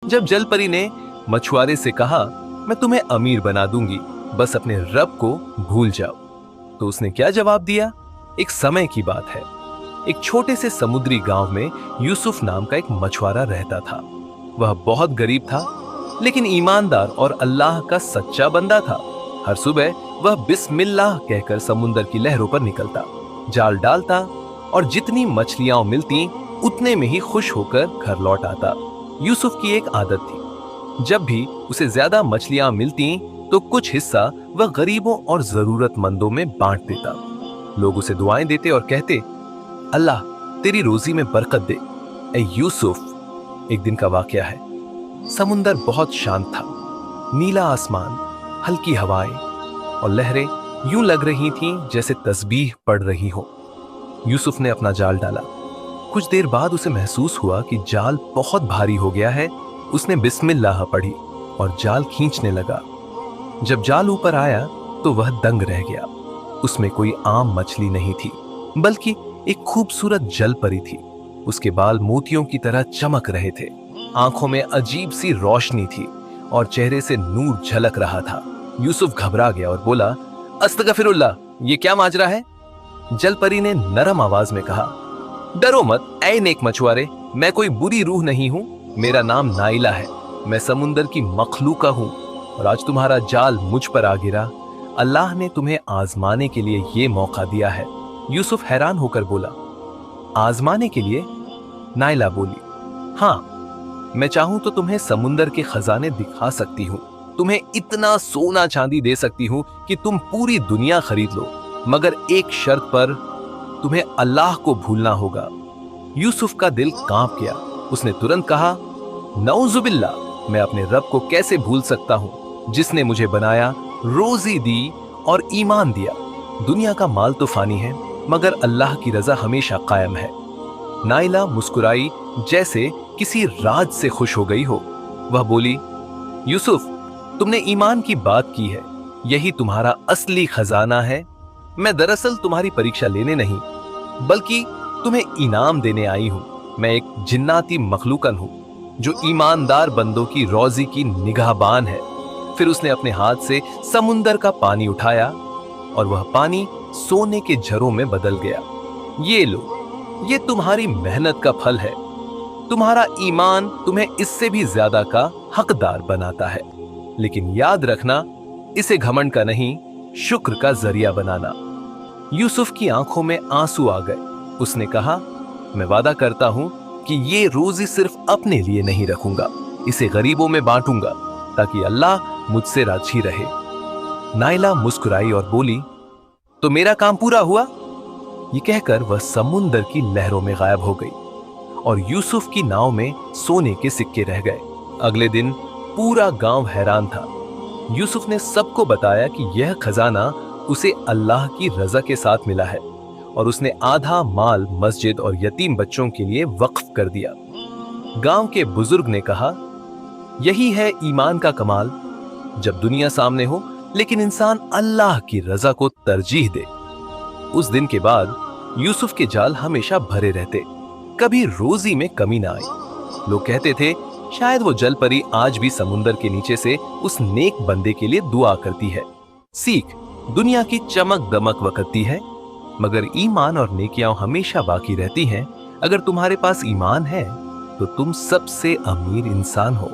जब जल परी ने मछुआरे से कहा, मैं तुम्हें अमीर बना दूंगी, बस अपने रब को भूल जाओ, तो उसने क्या जवाब दिया? एक समय की बात है। एक छोटे से समुद्री गांव में यूसुफ नाम का एक मछुआरा रहता था। वह बहुत गरीब था, लेकिन ईमानदार और अल्लाह का सच्चा बंदा था। हर सुबह वह बिस्मिल्लाह कहकर समुद्र की लहरों पर निकलता, जाल डालता और जितनी मछलियां मिलती उतने में ही खुश होकर घर लौट आता। यूसुफ की एक आदत थी, जब भी उसे ज्यादा मछलियां मिलती तो कुछ हिस्सा वह गरीबों और जरूरतमंदों में बांट देता। लोग उसे दुआएं देते और कहते, अल्लाह तेरी रोजी में बरकत दे। ए यूसुफ, एक दिन का वाकया है। समुंदर बहुत शांत था, नीला आसमान, हल्की हवाएं और लहरें यूं लग रही थीं जैसे तस्बीह पढ़ रही हो। यूसुफ ने अपना जाल डाला। कुछ देर बाद उसे महसूस हुआ कि जाल बहुत भारी हो गया है। उसने बिस्मिल्लाह पढ़ी और जाल खींचने लगा। जब जाल ऊपर आया तो वह दंग रह गया। उसमें कोई आम मछली नहीं थी, बल्कि एक खूबसूरत जल परी थी। उसके बाल मोतियों की तरह चमक रहे थे, आंखों में अजीब सी रोशनी थी और चेहरे से नूर झलक रहा था। यूसुफ घबरा गया और बोला, अस्तगफिरुल्लाह, ये क्या माजरा है? जल परी ने नरम आवाज में कहा, डरो मत ऐ नेक मछुआरे, मैं कोई बुरी रूह नहीं हूं। मेरा नाम नाइला है, मैं समुंदर की मखलूका हूं और आज तुम्हारा जाल मुझ पर आ गिरा। अल्लाह ने तुम्हें आजमाने के लिए ये मौका दिया है। यूसुफ हैरान होकर बोला, आजमाने के लिए? नाइला बोली, हाँ, मैं चाहूं तो तुम्हें समुंदर के खजाने दिखा सकती हूं, तुम्हें इतना सोना चांदी दे सकती हूं कि तुम पूरी दुनिया खरीद लो, मगर एक शर्त पर, तुम्हें अल्लाह को भूलना होगा। यूसुफ का दिल कांप गया। उसने तुरंत कहा, नऊजुबिल्ला, मैं अपने रब को कैसे भूल सकता हूं, जिसने मुझे बनाया, रोजी दी और ईमान दिया। दुनिया का माल तो फानी है, मगर अल्लाह की रजा हमेशा कायम है। नाइला मुस्कुराई जैसे किसी राज से खुश हो गई हो। वह बोली, यूसुफ, तुमने ईमान की बात की है, यही तुम्हारा असली खजाना है। मैं दरअसल तुम्हारी परीक्षा लेने नहीं, बल्कि तुम्हें इनाम देने आई हूं। मैं एक जिन्नाती मखलूकन हूं, जो ईमानदार बंदों की रोजी की निगाहबान है। फिर उसने अपने हाथ से समुंदर का पानी उठाया और वह पानी सोने के झरों में बदल गया। ये लो, ये तुम्हारी मेहनत का फल है। तुम्हारा ईमान तुम्हें इससे भी ज्यादा का हकदार बनाता है, लेकिन याद रखना, इसे घमंड का नहीं, शुक्र का जरिया बनाना। यूसुफ की आंखों में आंसू आ गए। उसने कहा, मैं वादा करता हूं कि ये रोजी सिर्फ अपने लिए नहीं रखूंगा, इसे गरीबों में बांटूंगा, ताकि अल्लाह मुझसे राजी रहे। नाइला मुस्कुराई और बोली, तो मेरा काम पूरा हुआ। ये कहकर वह समुंदर की लहरों में गायब हो गई और यूसुफ की नाव में सोने के सिक्के रह गए। अगले दिन पूरा गांव हैरान था। यूसुफ ने सबको बताया कि यह खजाना उसे अल्लाह की रजा के साथ मिला है और उसने आधा माल मस्जिद और यतीम बच्चों के लिए वक्फ कर दिया। गांव के बुजुर्ग ने कहा, यही है ईमान का कमाल, जब दुनिया सामने हो लेकिन इंसान अल्लाह की रजा को तरजीह दे। उस दिन के बाद यूसुफ के जाल हमेशा भरे रहते, कभी रोजी में कमी ना आई। लोग कहते थे, शायद वो जल परी आज भी समुंदर के नीचे से उस नेक बंदे के लिए दुआ करती है। सीख, दुनिया की चमक दमक वकती है, मगर ईमान और नेकियां हमेशा बाकी रहती हैं। अगर तुम्हारे पास ईमान है तो तुम सबसे अमीर इंसान हो।